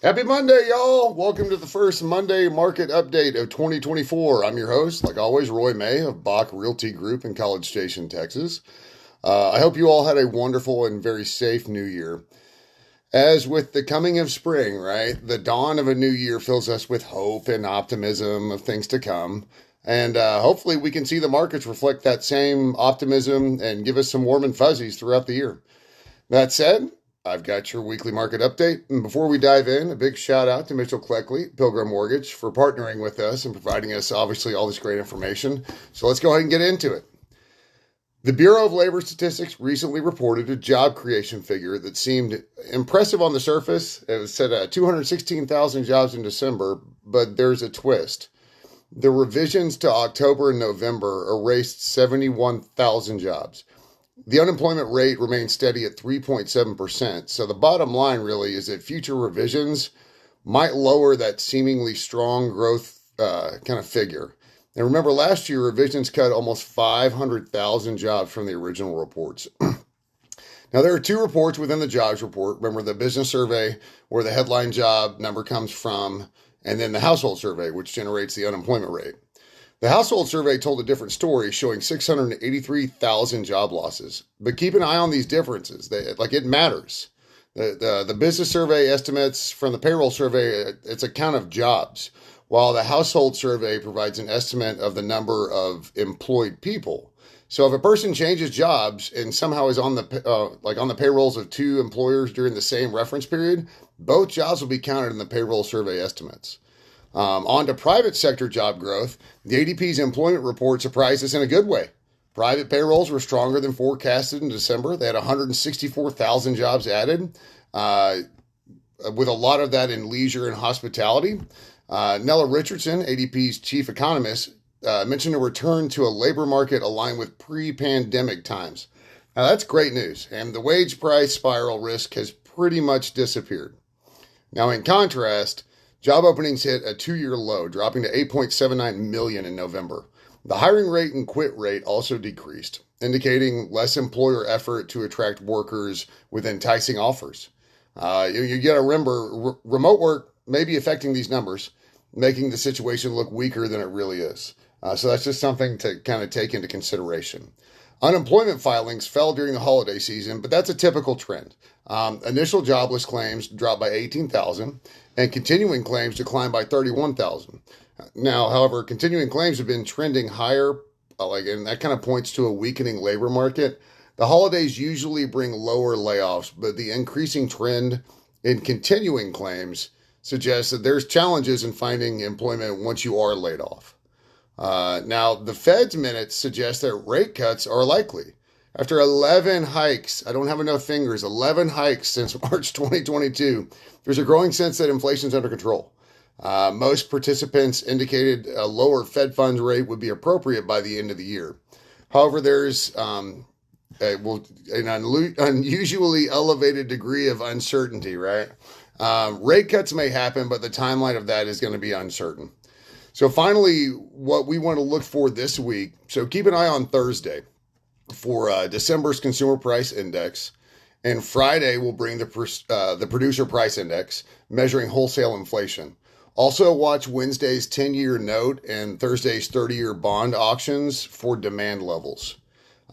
Happy Monday, y'all. Welcome to the first Monday market update of 2024. I'm your host, like always, Roy May of Bach Realty Group in College Station, Texas. I hope you all had a wonderful and very safe new year. As with the coming of spring, right, the dawn of a new year fills us with hope and optimism of things to come. And hopefully we can see the markets reflect that same optimism and give us some warm and fuzzies throughout the year. That said, I've got your weekly market update. And before we dive in, a big shout out to Mitchell Cleckley, Pilgrim Mortgage, for partnering with us and providing us, obviously, all this great information. So let's go ahead and get into it. The Bureau of Labor Statistics recently reported a job creation figure that seemed impressive on the surface. It said 216,000 jobs in December, but there's a twist. The revisions to October and November erased 71,000 jobs. The unemployment rate remains steady at 3.7%. So the bottom line really is that future revisions might lower that seemingly strong growth kind of figure. And remember, last year, revisions cut almost 500,000 jobs from the original reports. Now, there are two reports within the jobs report. Remember, the business survey, where the headline job number comes from, and then the household survey, which generates the unemployment rate. The household survey told a different story, showing 683,000 job losses. But keep an eye on these differences. It matters. The business survey estimates from the payroll survey, it's a count of jobs, while the household survey provides an estimate of the number of employed people. So if a person changes jobs and somehow is on the payrolls of two employers during the same reference period, both jobs will be counted in the payroll survey estimates. On to private sector job growth, the ADP's employment report surprised us in a good way. Private payrolls were stronger than forecasted in December. They had 164,000 jobs added, with a lot of that in leisure and hospitality. Nella Richardson, ADP's chief economist, mentioned a return to a labor market aligned with pre-pandemic times. Now, that's great news, and the wage price spiral risk has pretty much disappeared. Now, in contrast, job openings hit a two-year low, dropping to 8.79 million in November. The hiring rate and quit rate also decreased, indicating less employer effort to attract workers with enticing offers. You got to remember, remote work may be affecting these numbers, making the situation look weaker than it really is. So that's just something to kind of take into consideration. Unemployment filings fell during the holiday season, but that's a typical trend. Initial jobless claims dropped by 18,000, and continuing claims declined by 31,000. Now, however, continuing claims have been trending higher, and that kind of points to a weakening labor market. The holidays usually bring lower layoffs, but the increasing trend in continuing claims suggests that there's challenges in finding employment once you are laid off. Now, the Fed's minutes suggest that rate cuts are likely. After 11 hikes, I don't have enough fingers, 11 hikes since March 2022, there's a growing sense that inflation's under control. Most participants indicated a lower Fed funds rate would be appropriate by the end of the year. However, there's an unusually elevated degree of uncertainty, right? Rate cuts may happen, but the timeline of that is going to be uncertain. So finally, what we want to look for this week, so keep an eye on Thursday for December's Consumer Price Index, and Friday will bring the Producer Price Index, measuring wholesale inflation. Also watch Wednesday's 10-year note and Thursday's 30-year bond auctions for demand levels.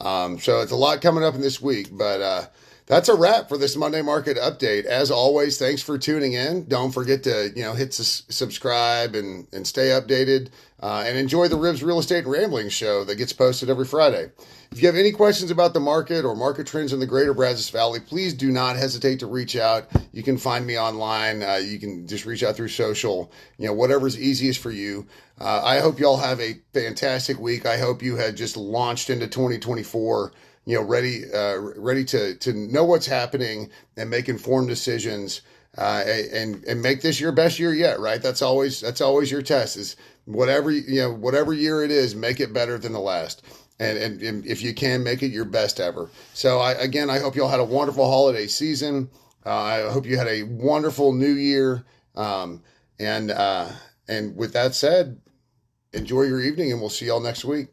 So it's a lot coming up in this week, but that's a wrap for this Monday market update. As always, thanks for tuning in. Don't forget to hit subscribe and stay updated, and enjoy the Ribs Real Estate and Rambling show that gets posted every Friday. If you have any questions about the market or market trends in the greater Brazos Valley, please do not hesitate to reach out. You can find me online. You can just reach out through social, whatever's easiest for you. I hope y'all have a fantastic week. I hope you had just launched into 2024, ready to know what's happening and make informed decisions, and make this your best year yet, right? That's always your test, is whatever year it is, make it better than the last. And if you can, make it your best ever. So I hope y'all had a wonderful holiday season. I hope you had a wonderful new year. And with that said, enjoy your evening, and we'll see y'all next week.